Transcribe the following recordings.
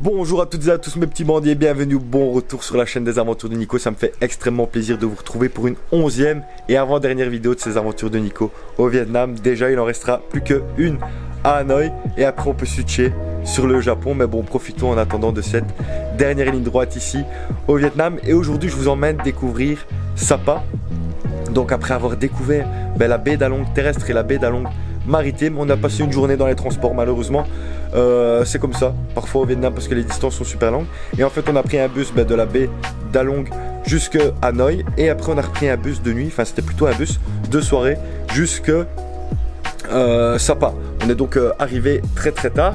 Bonjour à toutes et à tous mes petits bandits et bienvenue, bon retour sur la chaîne des aventures de Nico. Ça me fait extrêmement plaisir de vous retrouver pour une 11e et avant-dernière vidéo de ces aventures de Nico au Vietnam. Déjà il en restera plus qu'une à Hanoï et après on peut switcher sur le Japon. Mais bon, profitons en attendant de cette dernière ligne droite ici au Vietnam. Et aujourd'hui je vous emmène découvrir Sapa. Donc après avoir découvert la baie d'Along terrestre et la baie d'Along maritime, on a passé une journée dans les transports malheureusement. C'est comme ça parfois au Vietnam parce que les distances sont super longues. Et en fait on a pris un bus de la baie d'Along jusqu'à Hanoï. Et après on a repris un bus de nuit, enfin c'était plutôt un bus de soirée jusque Sapa. On est donc arrivé très tard.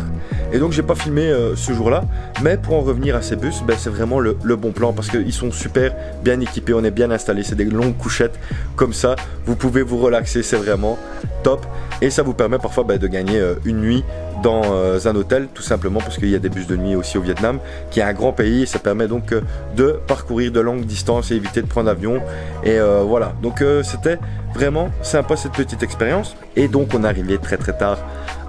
Et donc j'ai pas filmé ce jour-là. Mais pour en revenir à ces bus, c'est vraiment le bon plan parce qu'ils sont super bien équipés, on est bien installé. C'est des longues couchettes comme ça. Vous pouvez vous relaxer, c'est vraiment top. Et ça vous permet parfois de gagner une nuit dans un hôtel, tout simplement parce qu'il y a des bus de nuit aussi au Vietnam, qui est un grand pays. Et ça permet donc de parcourir de longues distances et éviter de prendre l'avion. Et voilà, donc c'était vraiment sympa cette petite expérience. Et donc on est arrivé très tard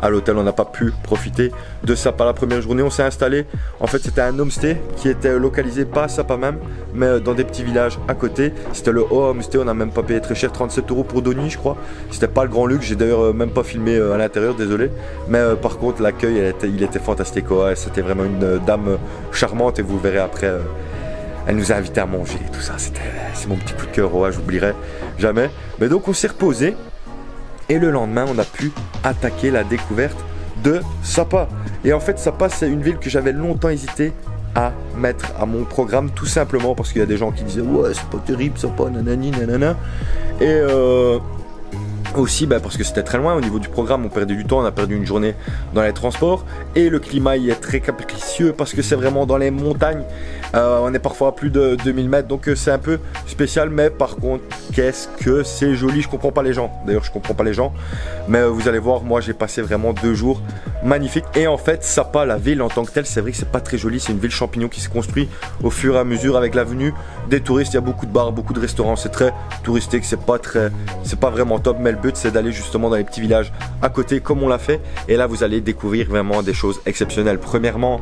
à l'hôtel, on n'a pas pu profiter de Sapa la première journée. On s'est installé, en fait c'était un homestay qui était localisé pas à Sapa même, mais dans des petits villages à côté. C'était le haut homestay, on n'a même pas payé très cher, 37 € pour 2 nuits je crois. C'était pas le grand luxe, j'ai d'ailleurs même pas filmé à l'intérieur, désolé. Mais par contre l'accueil il était fantastique, c'était vraiment une dame charmante et vous verrez après. Elle nous a invités à manger et tout ça, c'est mon petit coup de cœur, j'oublierai jamais. Mais donc on s'est reposé. Et le lendemain, on a pu attaquer la découverte de Sapa. Et en fait, Sapa, c'est une ville que j'avais longtemps hésité à mettre à mon programme, tout simplement parce qu'il y a des gens qui disaient « Ouais, c'est pas terrible, Sapa, nanani, nanana ». Et aussi parce que c'était très loin au niveau du programme, on perdait du temps, on a perdu une journée dans les transports. Et le climat y est très capricieux parce que c'est vraiment dans les montagnes. On est parfois à plus de 2000 mètres, donc c'est un peu spécial. Mais par contre, qu'est-ce que c'est joli, je comprends pas les gens. D'ailleurs, je comprends pas les gens. Mais vous allez voir, moi j'ai passé vraiment 2 jours magnifiques. Et en fait, Sapa, la ville en tant que telle, c'est vrai que c'est pas très joli. C'est une ville champignon qui se construit au fur et à mesure avec la venue des touristes. Il y a beaucoup de bars, beaucoup de restaurants. C'est très touristique, c'est pas vraiment top. Mais le but, c'est d'aller justement dans les petits villages à côté comme on l'a fait. Et là, vous allez découvrir vraiment des choses exceptionnelles. Premièrement,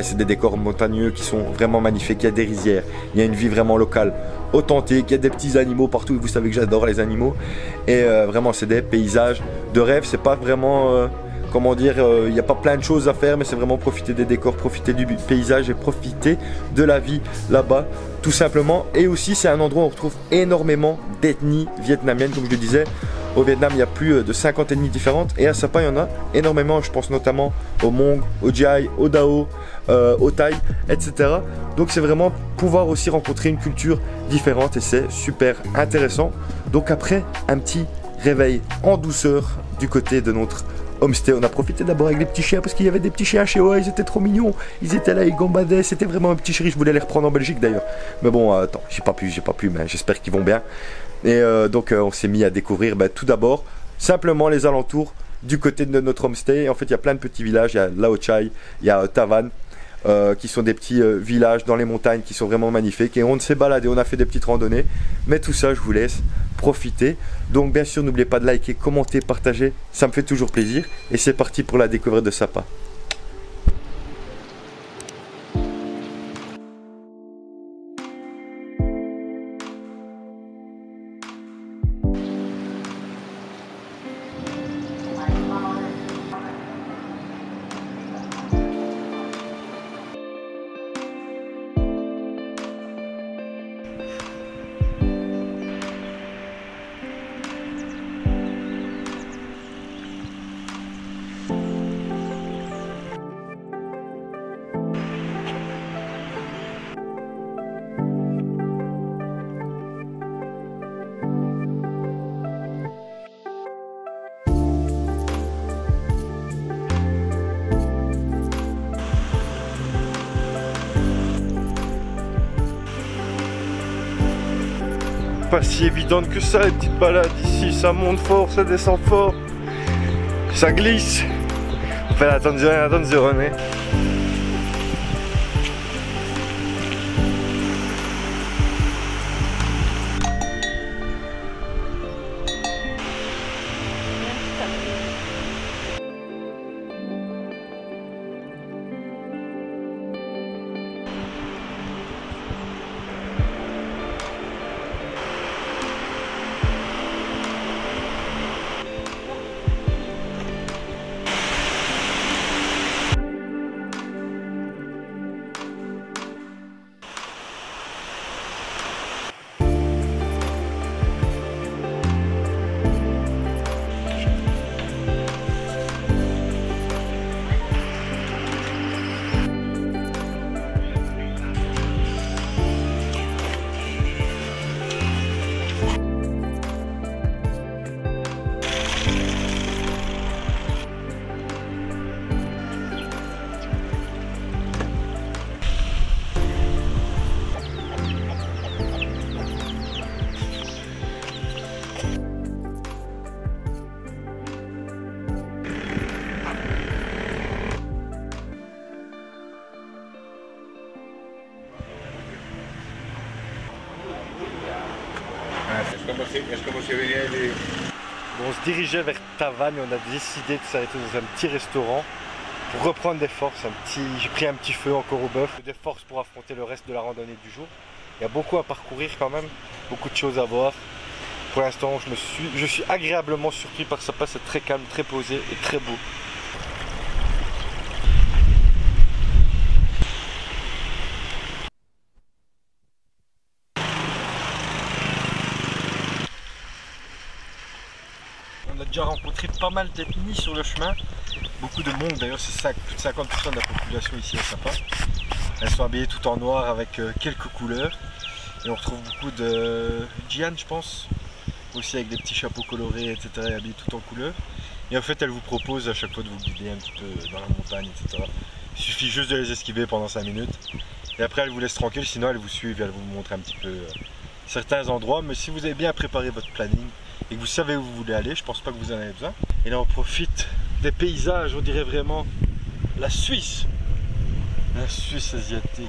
c'est des décors montagneux qui sont vraiment magnifiques. Il y a des rizières, il y a une vie vraiment locale, authentique. Il y a des petits animaux partout. Vous savez que j'adore les animaux. Et vraiment, c'est des paysages de rêve. C'est pas vraiment... comment dire, il n'y a pas plein de choses à faire, mais c'est vraiment profiter des décors, profiter du paysage et profiter de la vie là-bas, tout simplement. Et aussi, c'est un endroit où on retrouve énormément d'ethnies vietnamiennes, comme je le disais. Au Vietnam, il y a plus de 50 ethnies différentes et à Sapa, il y en a énormément. Je pense notamment aux Hmong, aux Giai, aux Dao, aux Thaï, etc. Donc c'est vraiment pouvoir aussi rencontrer une culture différente et c'est super intéressant. Donc après un petit réveil en douceur du côté de notre homestay, on a profité d'abord avec les petits chiens parce qu'il y avait des petits chiens chez eux, ils étaient trop mignons, ils étaient là, ils gambadaient, c'était vraiment un petit chéri, je voulais les reprendre en Belgique d'ailleurs. Mais bon, attends, j'ai pas pu, mais j'espère qu'ils vont bien. Et donc on s'est mis à découvrir tout d'abord simplement les alentours du côté de notre homestay. En fait, il y a plein de petits villages, il y a Lao Chai, il y a Tavan, qui sont des petits villages dans les montagnes qui sont vraiment magnifiques. Et on s'est baladé, on a fait des petites randonnées. Mais tout ça, je vous laisse profiter. Donc bien sûr, n'oubliez pas de liker, commenter, partager. Ça me fait toujours plaisir. Et c'est parti pour la découverte de Sapa. Pas si évidente que ça les petites balades ici, ça monte fort, ça descend fort, ça glisse. On fait attenzione, attenzione. Bon, on se dirigeait vers Tavannes et on a décidé de s'arrêter dans un petit restaurant pour reprendre des forces. J'ai pris un petit feu encore au bœuf, des forces pour affronter le reste de la randonnée du jour. Il y a beaucoup à parcourir quand même, beaucoup de choses à voir. Pour l'instant, je suis agréablement surpris par Sapa, c'est très calme, très posé et très beau. On a déjà rencontré pas mal d'ethnies sur le chemin, beaucoup de monde, d'ailleurs c'est plus de 50% de la population ici à Sapa. Elles sont habillées tout en noir avec quelques couleurs et on retrouve beaucoup de djian je pense, aussi avec des petits chapeaux colorés etc. et habillés tout en couleurs. Et en fait elles vous proposent à chaque fois de vous guider un petit peu dans la montagne etc. Il suffit juste de les esquiver pendant 5 minutes et après elles vous laissent tranquille, sinon elles vous suivent et elles vous montrent un petit peu certains endroits. Mais si vous avez bien préparé votre planning et que vous savez où vous voulez aller, je pense pas que vous en avez besoin. Et là on profite des paysages, on dirait vraiment la Suisse asiatique.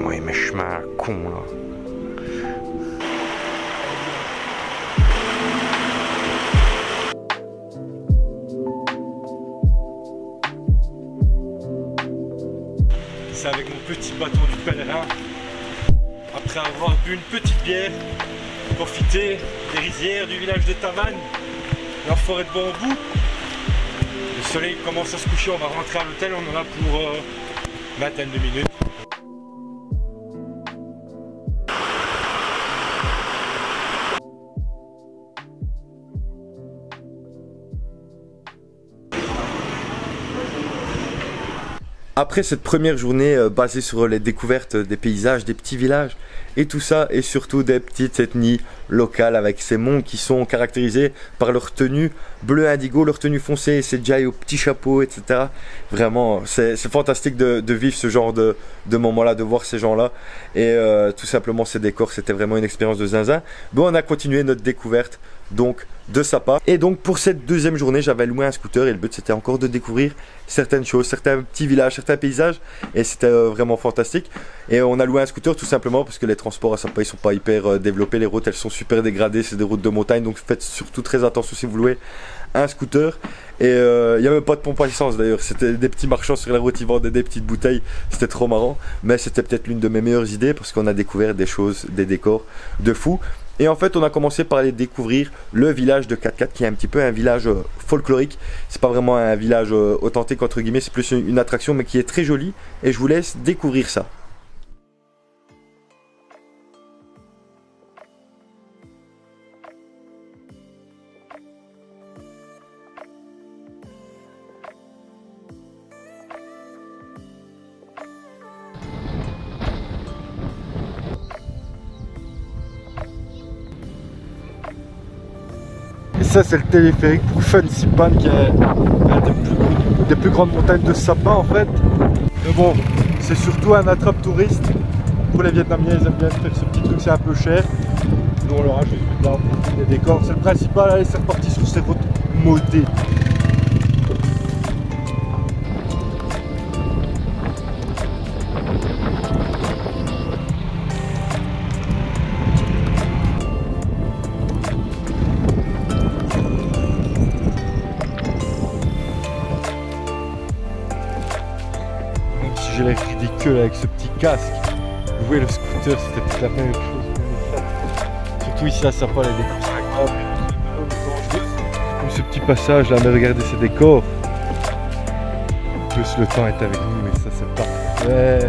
Moi mes chemins cons là. C'est avec mon petit bâton du pèlerin, après avoir bu une petite bière, profiter des rizières du village de Tavannes, la forêt de bambou. Le soleil commence à se coucher, on va rentrer à l'hôtel, on en a pour une vingtaine de minutes. Après cette première journée basée sur les découvertes des paysages, des petits villages et tout ça, et surtout des petites ethnies locales avec ces mondes qui sont caractérisés par leur tenue bleu indigo, leur tenue foncée, ces djaïs aux petits chapeaux, etc. Vraiment, c'est fantastique de vivre ce genre de moment-là, de voir ces gens-là. Et tout simplement, ces décors, c'était vraiment une expérience de zinzin. Bon, on a continué notre découverte donc de Sapa. Et donc pour cette deuxième journée, j'avais loué un scooter et le but c'était encore de découvrir certaines choses, certains petits villages, certains paysages, et c'était vraiment fantastique. Et on a loué un scooter tout simplement parce que les transports à Sapa ils sont pas hyper développés, les routes elles sont super dégradées, c'est des routes de montagne, donc faites surtout très attention si vous louez un scooter. Et il n'y avait pas de pompe à essence d'ailleurs, c'était des petits marchands sur la route, ils vendaient des petites bouteilles, c'était trop marrant. Mais c'était peut-être l'une de mes meilleures idées parce qu'on a découvert des choses, des décors de fou. Et en fait on a commencé par aller découvrir le village de 4x4 qui est un petit peu un village folklorique. C'est pas vraiment un village authentique entre guillemets, c'est plus une attraction mais qui est très jolie. Et je vous laisse découvrir ça. Et ça c'est le téléphérique pour Fansipan qui est une des plus grandes montagnes de Sapa en fait. Mais bon, c'est surtout un attrape touriste. Pour les Vietnamiens, ils aiment bien faire ce petit truc, c'est un peu cher. Nous on leur a juste là des décors, c'est le principal. Allez, c'est reparti sur ces routes maudées. J'ai l'air ridicule avec ce petit casque. Louer le scooter, c'était peut-être la même chose. Surtout ici à Sapa, les décors sont incroyables. Comme ce petit passage là, mais regardez ces décors. Plus le temps est avec nous, mais ça c'est parfait.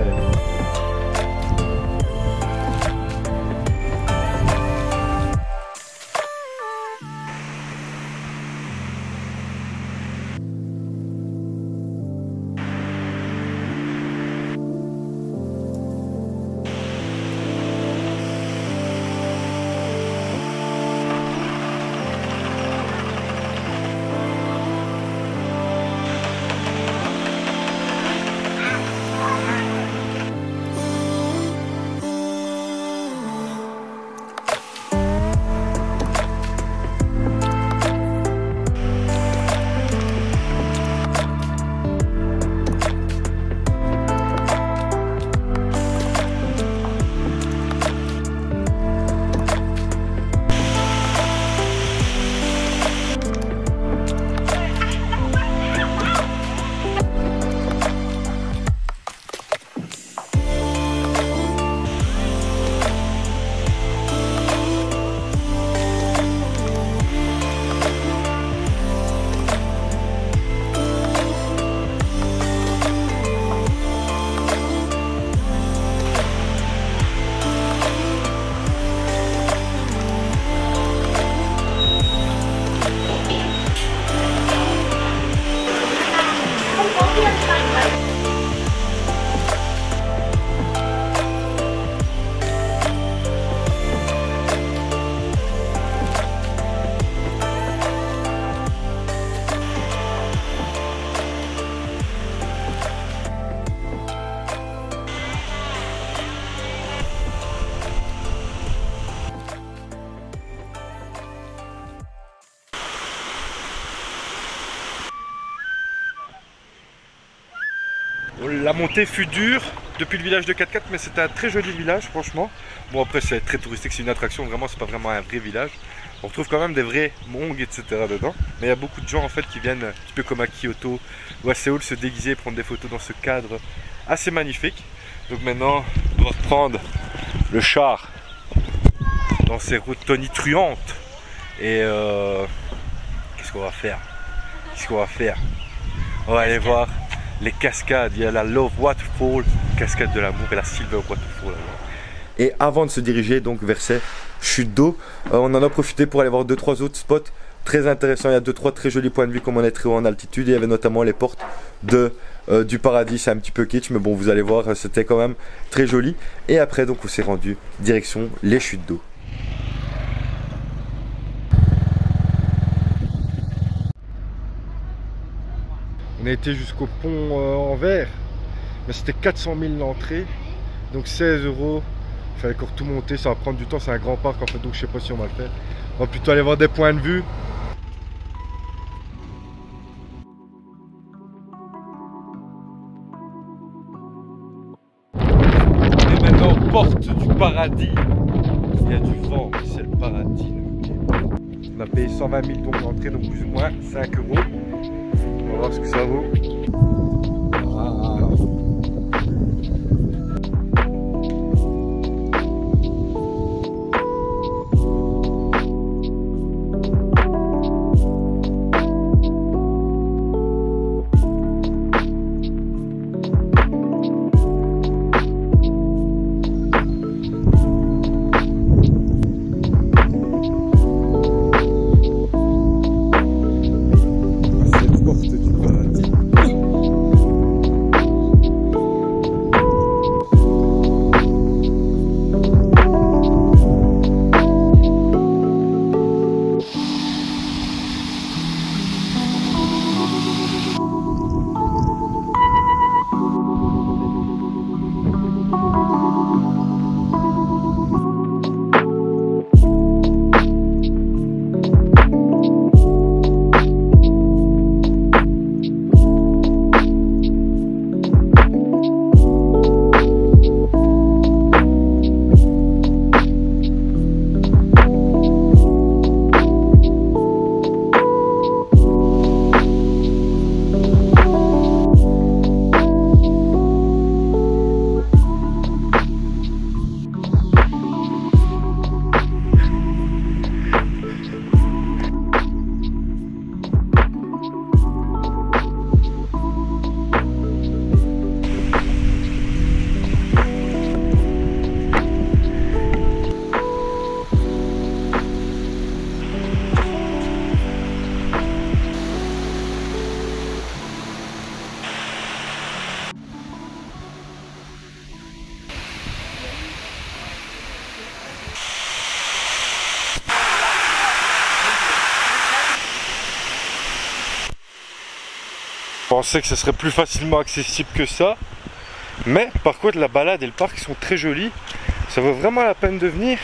la montée fut dure depuis le village de 4x4, mais c'était un très joli village, franchement. Bon, après, c'est très touristique, c'est une attraction, vraiment, c'est pas vraiment un vrai village. On retrouve quand même des vrais mongs, etc. dedans. Mais il y a beaucoup de gens, en fait, qui viennent, un petit peu comme à Kyoto ou à Séoul, se déguiser et prendre des photos dans ce cadre assez magnifique. Donc maintenant, on va reprendre le char dans ces routes tonitruantes. Et qu'est-ce qu'on va faire? On va aller voir les cascades. Il y a la Love Waterfall, cascade de l'amour, et la Silver Waterfall. Et avant de se diriger donc vers ces chutes d'eau, on en a profité pour aller voir 2-3 autres spots très intéressants. Il y a 2-3 très jolis points de vue comme on est très haut en altitude. Il y avait notamment les portes du paradis. C'est un petit peu kitsch, mais bon, vous allez voir, c'était quand même très joli. Et après donc on s'est rendu direction les chutes d'eau. On a été jusqu'au pont en verre, mais c'était 400 000 l'entrée, donc 16 €. Il fallait encore tout monter, ça va prendre du temps, c'est un grand parc en fait, donc je sais pas si on va le faire. On va plutôt aller voir des points de vue. On est maintenant aux portes du paradis. Il y a du vent, c'est le paradis. On a payé 120 000 donc l'entrée, donc plus ou moins 5 €. On va voir ce que ça vaut. Je pensais que ce serait plus facilement accessible que ça, mais par contre la balade et le parc sont très jolis, ça vaut vraiment la peine de venir.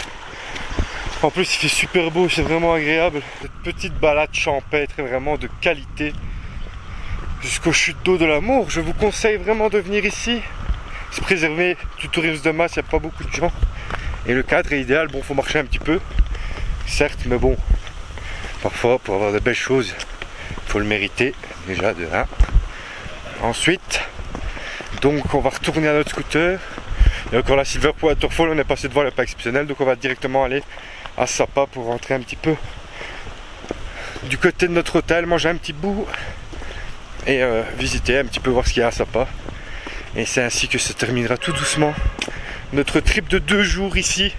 En plus il fait super beau, c'est vraiment agréable. Cette petite balade champêtre est vraiment de qualité jusqu'aux chutes d'eau de l'amour. Je vous conseille vraiment de venir ici. C'est préservé du tourisme de masse, il n'y a pas beaucoup de gens et le cadre est idéal. Bon, faut marcher un petit peu certes, mais bon, parfois pour avoir de belles choses il faut le mériter déjà de 1. Ensuite, donc on va retourner à notre scooter. Il y a encore la Silver Waterfall, on est passé devant le pas exceptionnel, donc on va directement aller à Sapa pour rentrer un petit peu du côté de notre hôtel, manger un petit bout et visiter un petit peu, voir ce qu'il y a à Sapa. Et c'est ainsi que se terminera tout doucement notre trip de 2 jours ici,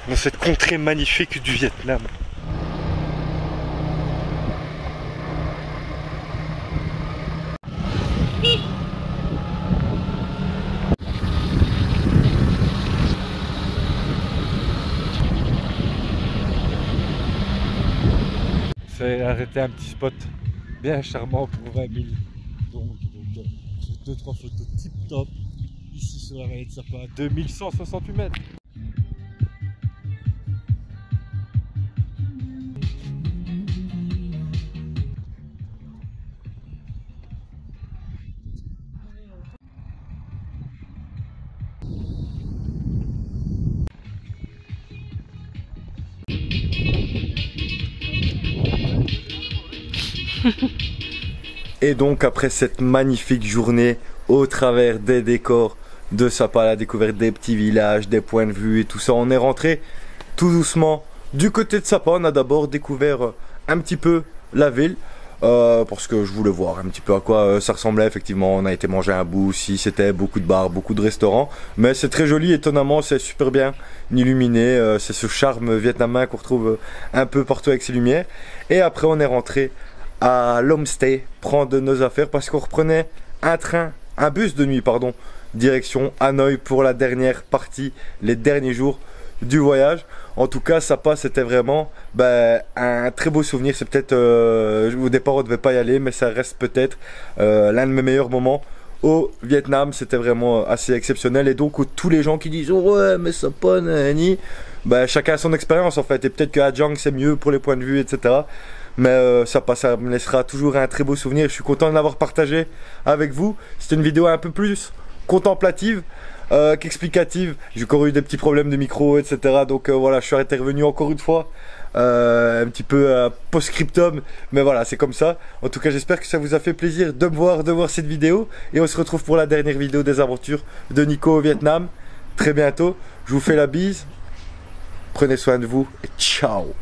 dans cette contrée magnifique du Vietnam. C'est arrêté un petit spot bien charmant pour 20 000. Donc 2-3 photos tip top ici sur la vallée de Sapa, 2168 mètres. Et donc après cette magnifique journée au travers des décors de Sapa, la découverte des petits villages, des points de vue et tout ça, on est rentré tout doucement du côté de Sapa. On a d'abord découvert un petit peu la ville parce que je voulais voir un petit peu à quoi ça ressemblait. Effectivement, on a été manger un bout aussi, c'était beaucoup de bars, beaucoup de restaurants, mais c'est très joli, étonnamment c'est super bien illuminé, c'est ce charme vietnamien qu'on retrouve un peu partout avec ses lumières. Et après on est rentré à l'homestay prendre nos affaires parce qu'on reprenait un bus de nuit pardon, direction Hanoï pour la dernière partie, les derniers jours du voyage. En tout cas Sapa c'était vraiment un très beau souvenir. C'est peut-être au départ on devait pas y aller, mais ça reste peut-être l'un de mes meilleurs moments au Vietnam. C'était vraiment assez exceptionnel. Et donc tous les gens qui disent oh ouais mais Sapa nani, chacun a son expérience en fait, et peut-être que Hajang c'est mieux pour les points de vue etc. Mais ça me laissera toujours un très beau souvenir. Je suis content de l'avoir partagé avec vous. C'était une vidéo un peu plus contemplative qu'explicative. J'ai encore eu des petits problèmes de micro etc. Donc voilà, je suis intervenu encore une fois un petit peu post-scriptum. Mais voilà, c'est comme ça. En tout cas, j'espère que ça vous a fait plaisir de voir cette vidéo. Et on se retrouve pour la dernière vidéo des aventures de Nico au Vietnam. Très bientôt. Je vous fais la bise. Prenez soin de vous et ciao.